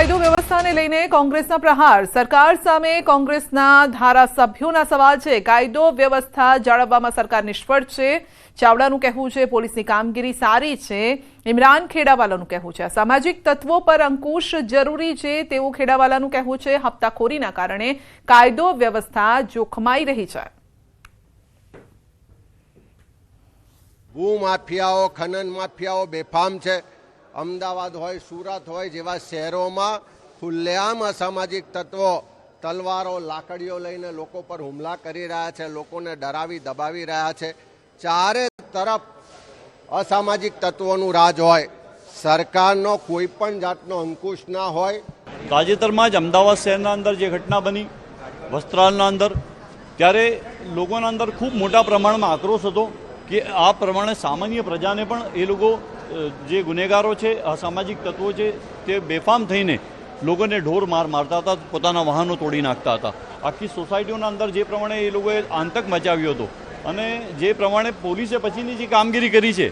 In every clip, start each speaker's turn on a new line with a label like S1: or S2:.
S1: કાયદો વ્યવસ્થાને લઈને કોંગ્રેસના પ્રહાર. સરકાર સામે કોંગ્રેસના ધારાસભ્યોના સવાલ છે. કાયદો વ્યવસ્થા જાળવવામાં સરકાર નિષ્ફળ છે. ચાવડાનું કહેવું છે પોલીસની કામગીરી સારી છે. ઇમરાન ખેડાવાલાનું કહેવું છે સામાજિક તત્વો પર અંકુશ જરૂરી છે તેવું ખેડાવાલાનું કહેવું છે. હપ્તાખોરીના કારણે કાયદો વ્યવસ્થા જોખમાઈ રહી છે.
S2: ભૂમાફિયાઓ, ખનન માફિયાઓ બેફામ છે. અમદાવાદ હોય, સુરત હોય જેવા શહેરોમાં ખુલ્લેઆમ અસામાજિક તત્વો તલવારો, લાકડીઓ લઈને લોકો પર હુમલા કરી રહ્યા છે, લોકોને ડરાવી દબાવી રહ્યા છે. ચારે તરફ અસામાજિક તત્વોનું રાજ હોય, સરકારનો કોઈ પણ જાતનો અંકુશ ના હોય.
S3: તાજેતરમાં જ અમદાવાદ શહેરના અંદર જે ઘટના બની વસ્ત્રાલના અંદર, ત્યારે લોકોના અંદર ખૂબ મોટા પ્રમાણમાં આક્રોશ હતો કે આ પ્રમાણે સામાન્ય પ્રજાને પણ એ લોકો જે ગુનેગારો છે, અસામાજિક તત્વો છે, તે બેફામ થઈને લોકોને ઢોર મારતા હતા, પોતાના વાહનો તોડી નાખતા હતા. આખી સોસાયટીઓના અંદર જે પ્રમાણે એ લોકોએ આતંક મચાવ્યો હતો અને જે પ્રમાણે પોલીસે પછીની જે કામગીરી કરી છે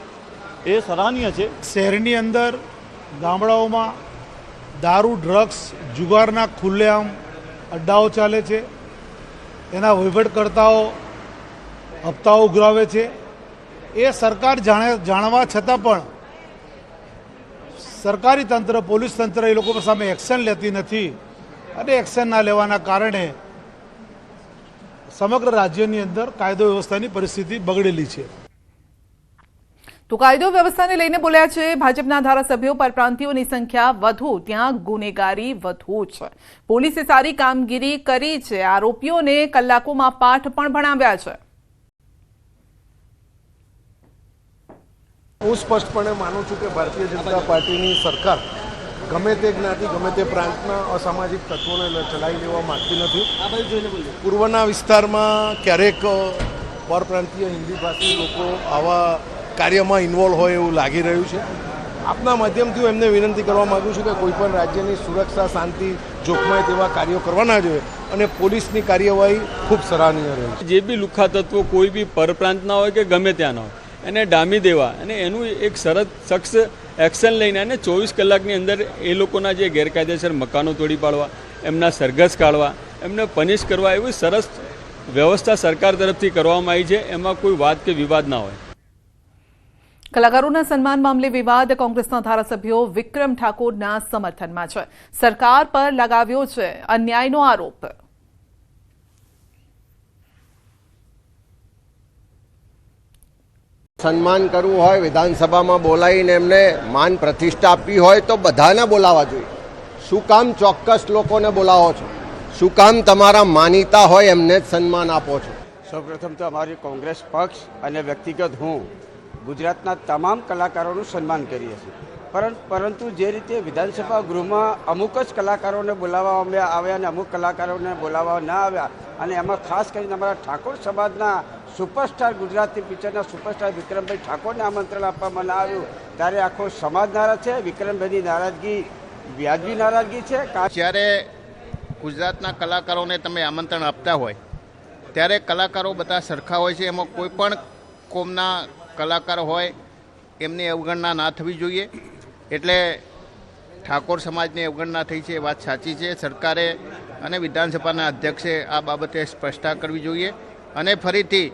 S3: એ સરાહનીય છે.
S4: શહેરની અંદર ગામડાઓમાં દારૂ, ડ્રગ્સ, જુગારના ખુલ્લેઆમ અડ્ડાઓ ચાલે છે. એના વહીવટકર્તાઓ હપ્તાઓ ઉઘરાવે છે. એ સરકાર જાણવા છતાં પણ સરકારી તંત્ર, પોલીસ તંત્ર એ લોકો સામે એક્શન લેતી નથી અને એક્શન ના લેવાના કારણે સમગ્ર રાજ્યની અંદર કાયદો વ્યવસ્થાની પરિસ્થિતિ બગડેલી છે.
S1: તો કાયદો વ્યવસ્થાને લઈને બોલ્યા છે ભાજપના ધારાસભ્યો. પરપ્રાંતિયોની સંખ્યા વધુ, ત્યાં ગુનેગારી વધુ છે. પોલીસે સારી કામગીરી કરી છે. આરોપીઓને કલાકોમાં પાઠ પણ ભણાવ્યા છે.
S5: હું સ્પષ્ટપણે માનું છું કે ભારતીય જનતા પાર્ટીની સરકાર ગમે તે જ્ઞાતિ, ગમે તે પ્રાંતના અસામાજિક તત્વોને ચલાવી લેવા માંગતી નથી. પૂર્વના વિસ્તારમાં ક્યારેક પરપ્રાંતીય હિન્દી ભાષી લોકો આવા કાર્યમાં ઇન્વોલ્વ હોય એવું લાગી રહ્યું છે. આપના માધ્યમથી હું એમને વિનંતી કરવા માગું છું કે કોઈપણ રાજ્યની સુરક્ષા, શાંતિ જોખમાય તેવા કાર્યો કરવા ના જોઈએ અને પોલીસની કાર્યવાહી ખૂબ સરાહનીય રહી છે.
S6: જે બી લુખ્ખા તત્વો કોઈ બી પરપ્રાંતના હોય કે ગમે ત્યાંના હોય એને ડામી દેવા અને એનું એક સખ્ત એક્શન લઈને અને 24 કલાકની અંદર એ લોકોના જે ગેરકાયદેસર મકાનો તોડી પાડવા, એમના સરઘસ કાઢવા, એમને પનિશ કરવા, એવી સરસ વ્યવસ્થા સરકાર તરફથી કરવામાં આવી છે. એમાં કોઈ વાત કે વિવાદ ના હોય.
S1: કલાકારોના સન્માન મામલે વિવાદ. કોંગ્રેસના ધારાસભ્યો વિક્રમ ઠાકોરના સમર્થનમાં છે. સરકાર પર લગાવ્યો છે અન્યાયનો આરોપ.
S2: સન્માન કરવું હોય, વિધાનસભામાં બોલાવીને એમને માન પ્રતિષ્ઠા આપવી હોય તો બધાને બોલાવવા જોઈએ. શું કામ ચોક્કસ લોકોને બોલાવો છો? શું કામ તમારા માનીતા હોય એમને જ સન્માન આપો છો?
S7: સૌપ્રથમ તો અમારી કોંગ્રેસ પક્ષ અને વ્યક્તિગત હું ગુજરાતના તમામ કલાકારોનું સન્માન કરીએ છીએ. પરંતુ જે રીતે વિધાનસભા ગૃહમાં અમુક જ કલાકારોને બોલાવવામાં આવ્યા અને અમુક કલાકારોને બોલાવવા ના આવ્યા, અને એમાં ખાસ કરીને અમારા ઠાકોર સમાજના સુપરસ્ટાર, ગુજરાતી પિક્ચરના સુપરસ્ટાર વિક્રમભાઈ ઠાકોરને આમંત્રણ આપવામાં ના આવ્યું, ત્યારે આખો સમાજ નારાજ છે. વિક્રમભાઈની નારાજગી વ્યાજબી નારાજગી છે.
S8: જ્યારે ગુજરાતના કલાકારોને તમે આમંત્રણ આપતા હોય ત્યારે કલાકારો બધા સરખા હોય છે. એમાં કોઈ પણ કોમના કલાકાર હોય એમની અવગણના ના થવી જોઈએ. એટલે ઠાકોર સમાજની અવગણના થઈ છે એ વાત સાચી છે. સરકારે અને વિધાનસભાના અધ્યક્ષે આ બાબતે સ્પષ્ટતા કરવી જોઈએ અને ફરીથી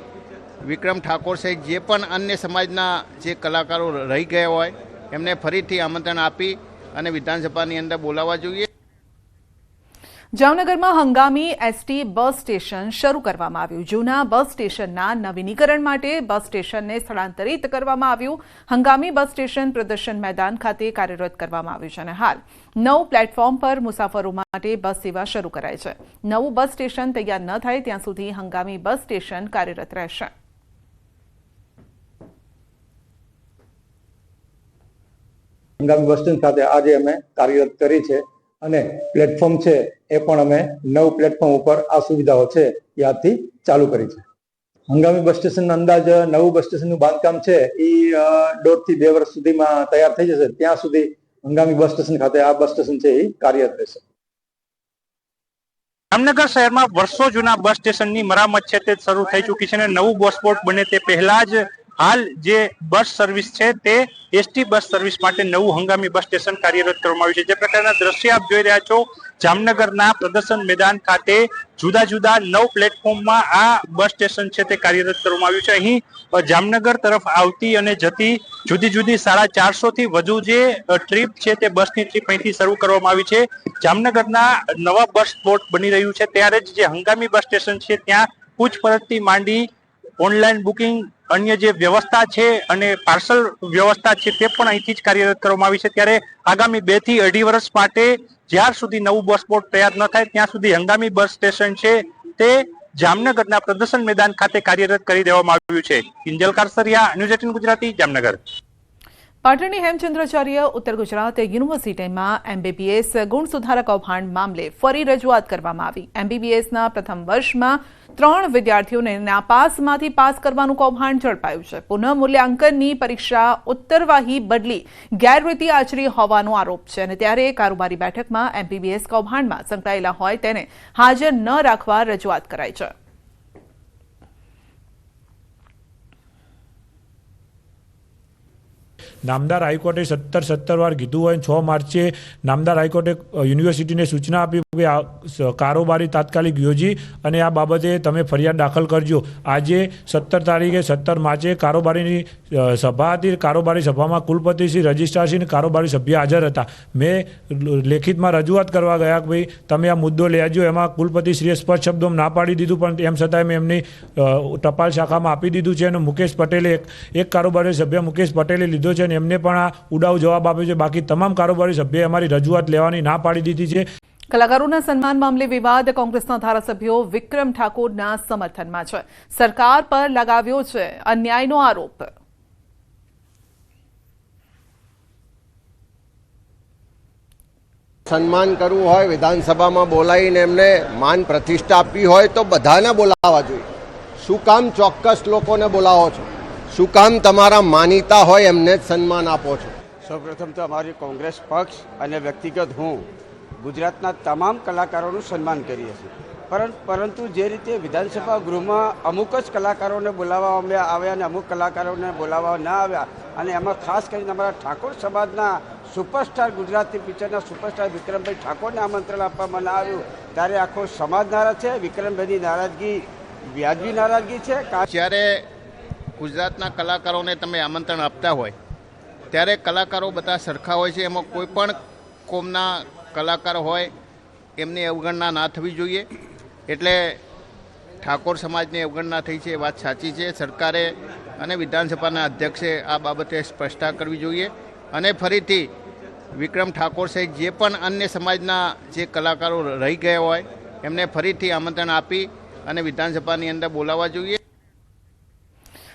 S8: વિક્રમ ઠાકોર સહિત જે પણ અન્ય સમાજના જે કલાકારો રહી ગયા હોય એમને ફરીથી આમંત્રણ આપી અને વિધાનસભાની અંદર બોલાવવા જોઈએ.
S1: જામનગરમાં હંગામી એસટી બસ સ્ટેશન શરૂ કરવામાં આવ્યું. જૂના બસ સ્ટેશનના નવીનીકરણ માટે બસ સ્ટેશનને સ્થળાંતરિત કરવામાં આવ્યું. હંગામી બસ સ્ટેશન પ્રદર્શન મેદાન ખાતે કાર્યરત કરવામાં આવ્યું છે અને હાલ 9 પ્લેટફોર્મ પર મુસાફરો માટે બસ સેવા શરૂ કરાઈ છે. નવું બસ સ્ટેશન તૈયાર ન થાય ત્યાં સુધી હંગામી બસ સ્ટેશન કાર્યરત રહેશે.
S9: હંગામી બસ સ્ટેશન ખાતે આજે અમે કાર્યરત કરી છે અને પ્લેટફોર્મ છે એ પણ અમે 9 પ્લેટફોર્મ ઉપર આ સુવિધાઓ છે એ આજથી ચાલુ કરી છે. હંગામી બસ સ્ટેશન અંદાજ નવું બસ સ્ટેશનનું બાંધકામ છે એ 1.5 થી 2 વર્ષ સુધીમાં તૈયાર થઈ જશે. ત્યાં સુધી હંગામી બસ સ્ટેશન ખાતે આ બસ સ્ટેશન છે એ કાર્યરત રહેશે.
S10: જામનગર શહેરમાં વર્ષો જૂના બસ સ્ટેશનની મરામત છે તે શરૂ થઈ ચૂકી છે અને નવું બસ સ્પોટ બને તે પહેલા જ હાલ જે બસ સર્વિસ છે તે એસટી બસ સર્વિસ માટે નવું હંગામી બસ સ્ટેશન કાર્યરત કરવામાં આવ્યું છે। જે પ્રકારના દ્રશ્ય આપ જોઈ રહ્યા છો, જામનગરના પ્રદર્શન મેદાન ખાતે જુદા જુદા 9 પ્લેટફોર્મમાં આ બસ સ્ટેશન છે તે કાર્યરત કરવામાં આવ્યું છે। અહીં જામનગર તરફ આવતી અને જતી જુદી જુદી 450 થી વધુ જે ટ્રીપ છે તે બસની ટ્રીપ અહીંથી શરૂ કરવામાં આવી છે। જામનગરના નવા બસ સ્પોટ બની રહ્યું છે ત્યારે જ જે હંગામી બસ સ્ટેશન છે ત્યાં પૂછપરછથી માંડી ઓનલાઈન બુકિંગ, અન્ય જે વ્યવસ્થા છે અને પાર્સલ વ્યવસ્થા છે તે પણ અહીંથી જ કાર્યરત કરવામાં આવી છે। ત્યારે આગામી 2 થી 2.5 વર્ષ માટે જ્યાર સુધી નવું બસ સ્પોટ તૈયાર ન થાય ત્યાં સુધી હંગામી બસ સ્ટેશન છે તે જામનગરના પ્રદર્શન મેદાન ખાતે કાર્યરત કરી દેવામાં આવ્યું છે। કિંજલ કારસરિયા, ન્યૂઝ 18 ગુજરાતી, જામનગર।
S1: પાટણની હેમચંદ્રાચાર્ય ઉત્તર ગુજરાત યુનિવર્સિટીમાં MBBS ગુણ સુધારા કૌભાંડ મામલે ફરી રજૂઆત કરવામાં આવી। MBBSના પ્રથમ વર્ષમાં 3 વિદ્યાર્થીઓને નાપાસમાંથી પાસ કરવાનું કૌભાંડ ઝડપાયું છે। પુનઃ મૂલ્યાંકનની પરીક્ષા ઉત્તરવાહી બદલી ગેરરીતિ આચરી હોવાનો આરોપ છે અને ત્યારે કારોબારી બેઠકમાં MBBS કૌભાંડમાં સંકળાયેલા હોય તેને હાજર ન રાખવા રજૂઆત કરાઈ છે।
S11: નામદાર હાઈકોર્ટે 17 વાર કીધું હોય 6 માર્ચે નામદાર હાઈકોર્ટે યુનિવર્સિટીને સૂચના આપી કે કારોબારી તાત્કાલિક યોજી અને આ બાબતે તમે ફરિયાદ દાખલ કરજો। આજે 17 તારીખે 17 માર્ચે કારોબારીની સભા હતી। કારોબારી સભામાં કુલપતિશ્રી, રજિસ્ટ્રારશ્રી અને કારોબારી સભ્ય હાજર હતા। મેં લેખિતમાં રજૂઆત કરવા ગયા કે ભાઈ તમે આ મુદ્દો લેજો। એમાં કુલપતિશ્રીએ સ્પષ્ટ શબ્દોમાં ના પાડી દીધું, પણ એમ છતાંય મેં એમની ટપાલ શાખામાં આપી દીધું છે અને મુકેશ પટેલે એક કારોબારી સભ્ય મુકેશ પટેલે લીધો છે અને એમને પણ આ ઉડાવ જવાબ આપ્યો છે। બાકી તમામ કારોબારી સભ્યએ અમારી રજૂઆત લેવાની ના પાડી દીધી છે।
S1: કલાકારોના સન્માન મામલે વિવાદ કોંગ્રેસના ધારાસભ્યો વિક્રમ ઠાકોરના સમર્થનમાં છે। સરકાર પર લગાવ્યો છે અન્યાયનો આરોપ।
S2: સન્માન કરવું હોય, વિધાનસભામાં બોલાવીને એમને માન પ્રતિષ્ઠા આપવી હોય તો બધાને બોલાવવા જોઈએ। શું કામ ચોક્કસ લોકોને બોલાવો છો? શું કામ તમારા માનીતા હોય એમને જ સન્માન આપો છો?
S7: સૌપ્રથમ તો અમારી કોંગ્રેસ પક્ષ અને વ્યક્તિગત હું ગુજરાતના તમામ કલાકારોનું સન્માન કરીએ છીએ, પરંતુ જે રીતે વિધાનસભા ગૃહમાં અમુક જ કલાકારોને બોલાવવામાં આવ્યા અને અમુક કલાકારોને બોલાવવા ના આવ્યા, અને એમાં ખાસ કરીને અમારા ઠાકોર સમાજના સુપરસ્ટાર, ગુજરાતી પિક્ચરના સુપરસ્ટાર વિક્રમભાઈ ઠાકોરને આમંત્રણ આપવામાં ના આવ્યું, ત્યારે આખો સમાજ નારાજ છે। વિક્રમભાઈની નારાજગી વ્યાજબી નારાજગી છે।
S8: જ્યારે ગુજરાતના કલાકારોને તમે આમંત્રણ આપતા હોય ત્યારે કલાકારો બધા સરખા હોય છે, એમાં કોઈ પણ કોમના કલાકાર હોય એમની અવગણના ના થવી જોઈએ। એટલે ઠાકોર સમાજની અવગણના થઈ છે એ વાત સાચી છે। સરકારે અને વિધાનસભાના અધ્યક્ષે આ બાબતે સ્પષ્ટતા કરવી જોઈએ અને ફરીથી વિક્રમ ઠાકોર સહિત જે પણ અન્ય સમાજના જે કલાકારો રહી ગયા હોય એમને ફરીથી આમંત્રણ આપી અને વિધાનસભાની અંદર બોલાવવા જોઈએ।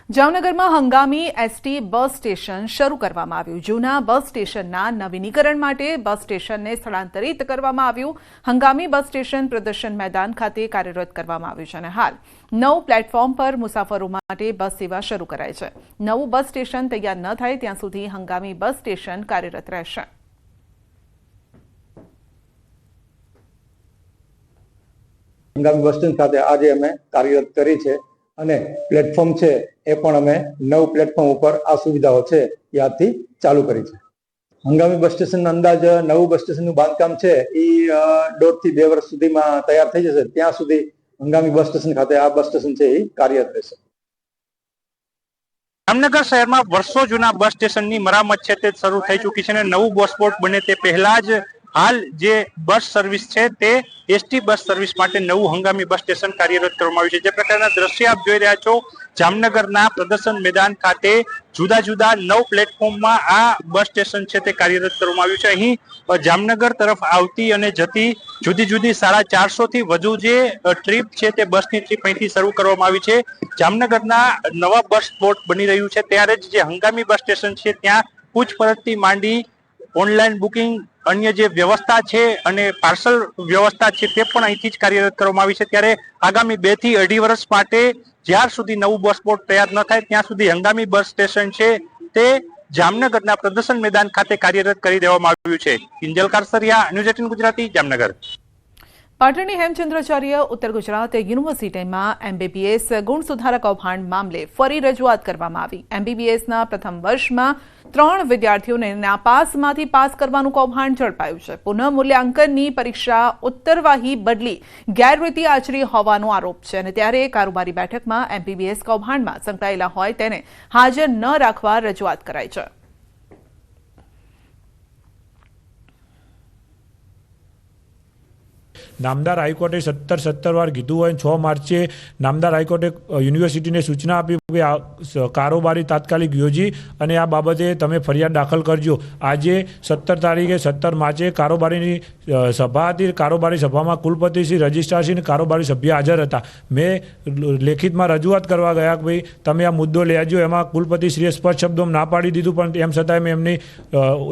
S1: જામનગરમાં હંગામી એસટી બસ સ્ટેશન શરૂ કરવામાં આવ્યું। જૂના બસ સ્ટેશનના નવીનીકરણ માટે બસ સ્ટેશનને સ્થળાંતરિત કરવામાં આવ્યું। હંગામી બસ સ્ટેશન પ્રદર્શન મેદાન ખાતે કાર્યરત કરવામાં આવ્યું છે અને હાલ 9 પ્લેટફોર્મ પર મુસાફરો માટે બસ સેવા શરૂ કરાઈ છે। નવું બસ સ્ટેશન તૈયાર ન થાય ત્યાં સુધી હંગામી બસ સ્ટેશન કાર્યરત રહેશે।
S9: હંગામી બસ સ્ટેન્ડ ખાતે આજે અમે કાર્યરત કરી છે અને પ્લેટફોર્મ છે એ પણ અમે 9 પ્લેટફોર્મ ઉપર આ સુવિધાઓ છે એ આજથી ચાલુ કરી છે। હંગામી બસ સ્ટેશન અંદાજ નવું બસ સ્ટેશનનું બાંધકામ છે એ 1.5 થી 2 વર્ષ સુધીમાં તૈયાર થઈ જશે। ત્યાં સુધી હંગામી બસ સ્ટેશન ખાતે આ બસ સ્ટેશન છે એ કાર્યરત રહેશે।
S10: જામનગર શહેરમાં વર્ષો જૂના બસ સ્ટેશનની મરામત છે તે શરૂ થઈ ચૂકી છે અને નવું બસ સ્પોટ બને તે પહેલા જ હાલ જે બસ સર્વિસ છે તે એસટી બસ સર્વિસ માટે નવું હંગામી બસ સ્ટેશન કાર્યરત કરવામાં આવ્યું છે। જે પ્રકારના દ્રશ્ય આપ જોઈ રહ્યા છો, જામનગરના પ્રદર્શન મેદાન ખાતે જુદા જુદા 9 પ્લેટફોર્મમાં આ બસ સ્ટેશન છે તે કાર્યરત કરવામાં આવ્યું છે। અહીં જામનગર તરફ આવતી અને જતી જુદી જુદી 450 થી વધુ જે ટ્રીપ છે તે બસની ટ્રીપ અહીંથી શરૂ કરવામાં આવી છે। જામનગરના નવા બસ સ્પોટ બની રહ્યું છે ત્યારે જ જે હંગામી બસ સ્ટેશન છે ત્યાં પૂછપરછથી માંડી ઓનલાઈન બુકિંગ, અન્ય જે વ્યવસ્થા છે અને પાર્સલ વ્યવસ્થા છે તે પણ અહીંથી જ કાર્યરત કરવામાં આવી છે। ત્યારે આગામી 2 થી 2.5 વર્ષ માટે જ્યાર સુધી નવું બસ સ્પોટ તૈયાર ન થાય ત્યાં સુધી હંગામી બસ સ્ટેશન છે તે જામનગરના પ્રદર્શન મેદાન ખાતે કાર્યરત કરી દેવામાં આવ્યું છે। કિંજલ કારસરિયા, ન્યૂઝ 18 ગુજરાતી, જામનગર।
S1: પાટણની હેમચંદ્રાચાર્ય ઉત્તર ગુજરાત યુનિવર્સિટીમાં MBBS ગુણ સુધારા કૌભાંડ મામલે ફરી રજૂઆત કરવામાં આવી. MBBSના પ્રથમ વર્ષમાં 3 વિદ્યાર્થીઓને નાપાસમાંથી પાસ કરવાનું કૌભાંડ ઝડપાયું છે. પુનઃ મૂલ્યાંકનની પરીક્ષા ઉત્તરવાહી બદલી ગેરરીતિ આચરી હોવાનો આરોપ છે અને ત્યારે કારોબારી બેઠકમાં MBBS કૌભાંડમાં સંકળાયેલા હોય તેને હાજર ન રાખવા રજૂઆત કરાઈ છે.
S11: નામદાર હાઈકોર્ટે 17 વાર કીધું હોય 6 માર્ચે નામદાર હાઈકોર્ટે યુનિવર્સિટીને સૂચના આપી કે આ કારોબારી તાત્કાલિક યોજી અને આ બાબતે તમે ફરિયાદ દાખલ કરજો. આજે 17 તારીખે 17 માર્ચે કારોબારીની સભા હતી. કારોબારી સભામાં કુલપતિશ્રી, રજિસ્ટ્રારશ્રી અને કારોબારી સભ્ય હાજર હતા. મેં લેખિતમાં રજૂઆત કરવા ગયા કે ભાઈ તમે આ મુદ્દો લેજો. એમાં કુલપતિશ્રીએ સ્પષ્ટ શબ્દોમાં ના પાડી દીધું, પણ એમ છતાંય મેં એમની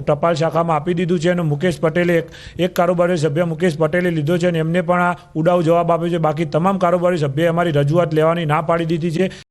S11: ટપાલ શાખામાં આપી દીધું છે અને મુકેશ પટેલે એક કારોબારી સભ્ય મુકેશ પટેલે લીધો છે અને એમને પણ આ ઉડાવ જવાબ આપ્યો છે. બાકી તમામ કારોબારી સભ્યએ અમારી રજૂઆત લેવાની ના પાડી દીધી છે.